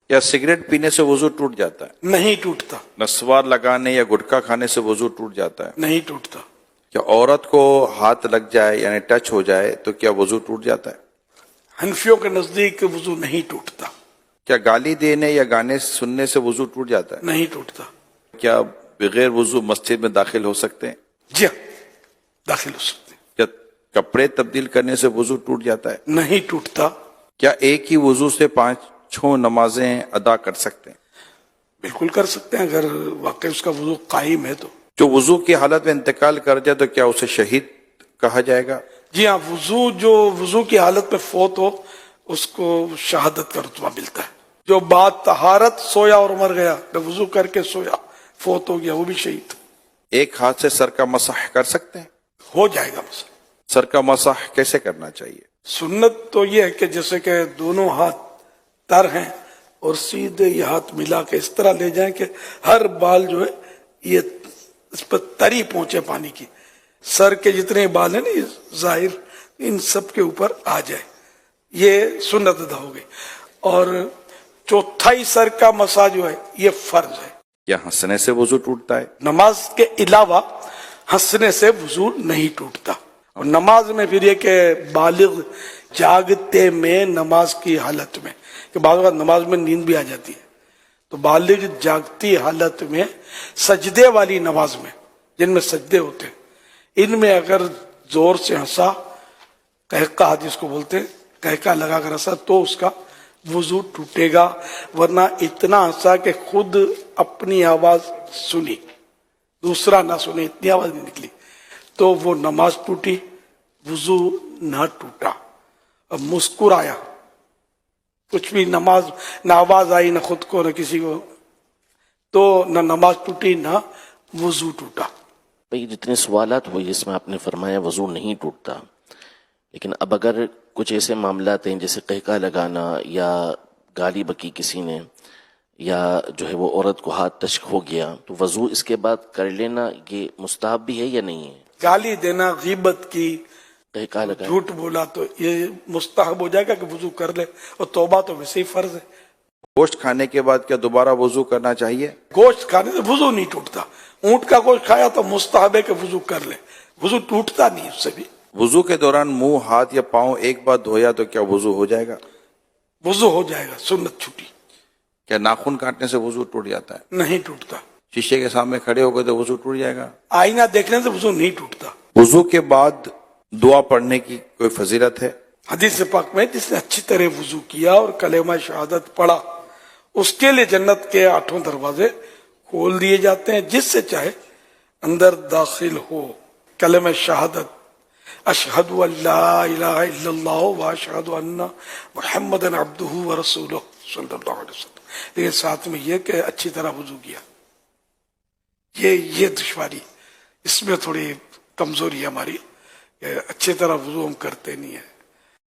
کیا سگریٹ پینے سے وضو ٹوٹ جاتا ہے؟ نہیں ٹوٹتا. نسوار لگانے یا گٹکا کھانے سے وضو ٹوٹ جاتا ہے؟ نہیں ٹوٹتا. کیا عورت کو ہاتھ لگ جائے یعنی ٹچ ہو جائے تو کیا وضو ٹوٹ جاتا ہے؟ حنفیوں کے نزدیک وضو نہیں ٹوٹتا. کیا گالی دینے یا گانے سننے سے وضو ٹوٹ جاتا ہے؟ نہیں ٹوٹتا. کیا بغیر وضو مسجد میں داخل ہو سکتے ہیں؟ جی ہاں، داخل ہو سکتے ہیں. کیا کپڑے تبدیل کرنے سے وضو ٹوٹ جاتا ہے؟ نہیں ٹوٹتا. کیا ایک ہی وضو سے 5 نمازیں ادا کر سکتے ہیں؟ بالکل کر سکتے ہیں اگر واقعی اس کا وضو قائم ہے تو. جو وضو کی حالت میں انتقال کر جائے تو کیا اسے شہید کہا جائے گا؟ جی ہاں، جو وضو کی حالت میں فوت ہو اس کو شہادت کا رتبہ ملتا ہے. جو بعد طہارت سویا اور مر گیا، وضو کر کے سویا فوت ہو گیا، وہ بھی شہید. ایک ہاتھ سے سر کا مسح کر سکتے ہیں؟ ہو جائے گا. مسئلہ سر کا مسح کیسے کرنا چاہیے؟ سنت تو یہ ہے کہ جیسے کہ دونوں ہاتھ تر ہیں اور سیدھے یہ ہاتھ ملا کے اس طرح لے جائیں کہ ہر بال جو ہے یہ اس پر تری پہنچے پانی کی. سر کے جتنے بال ہیں نا یہ ظاہر ان سب کے اوپر آ جائے، یہ سنت ادا ہو گئی. اور چوتھائی سر کا مسا جو ہے یہ فرض ہے. کیا ہنسنے سے وضو ٹوٹتا ہے؟ نماز کے علاوہ ہنسنے سے وضو نہیں ٹوٹتا. اور نماز میں پھر یہ کہ بالغ جاگتے میں نماز کی حالت میں، کہ بعض اوقات نماز میں نیند بھی آ جاتی ہے، تو بالغ جاگتی حالت میں سجدے والی نماز میں جن میں سجدے ہوتے ہیں ان میں اگر زور سے ہنسا، قہقہ جس کو بولتے ہیں، قہقہ لگا کر ہنسا تو اس کا وضو ٹوٹے گا. ورنہ اتنا ہنسا کہ خود اپنی آواز سنی دوسرا نہ سنے، اتنی آواز نہیں نکلی تو وہ نماز ٹوٹی، وضو نہ ٹوٹا. اب مسکرایا، کچھ بھی نماز نہ آواز آئی نہ خود کو نہ کسی کو، تو نہ نماز ٹوٹی نہ وضو ٹوٹا. بھئی جتنے سوالات ہوئے اس میں آپ نے فرمایا وضو نہیں ٹوٹتا، لیکن اب اگر کچھ ایسے معاملات ہیں جیسے قہقہ لگانا یا گالی بکی کسی نے یا جو ہے وہ عورت کو ہاتھ ٹچ ہو گیا تو وضو اس کے بعد کر لینا یہ مستحب بھی ہے یا نہیں ہے؟ گالی دینا، غیبت کی، قہقہ لگانا، جھوٹ بولا تو یہ مستحب ہو جائے گا کہ وضو کر لے، اور توبہ تو ویسے ہی فرض ہے. گوشت کھانے کے بعد کیا دوبارہ وضو کرنا چاہیے؟ گوشت کھانے سے وضو نہیں ٹوٹتا. اونٹ کا گوشت کھایا تو مستحب ہے کہ وضو کر لے، وضو ٹوٹتا نہیں اس سے بھی. وضو کے دوران منہ، ہاتھ یا پاؤں ایک بار دھویا تو کیا وضو ہو جائے گا؟ وضو ہو جائے گا، سنت چھوٹی. کیا ناخن کاٹنے سے وضو ٹوٹ جاتا ہے؟ نہیں ٹوٹتا. شیشے کے سامنے کھڑے ہو گئے تو وضو ٹوٹ جائے گا؟ آئینہ دیکھنے سے وضو نہیں ٹوٹتا. وضو کے بعد دعا پڑھنے کی کوئی فضیلت ہے؟ حدیث پاک میں جس نے اچھی طرح وضو کیا اور کلمہ شہادت پڑھا اس کے لیے جنت کے 8 دروازے کھول دیے جاتے ہیں، جس سے چاہے اندر داخل ہو. کلمہ شہادت، اشہد ان لا الہ الا اللہ واشہد ان محمدن عبدہ ورسولہ صلی اللہ علیہ وسلم. لیکن ساتھ میں یہ کہ اچھی طرح وضو کیا. یہ دشواری، اس میں تھوڑی کمزوری ہماری کہ اچھی طرح وضو ہم کرتے نہیں ہیں.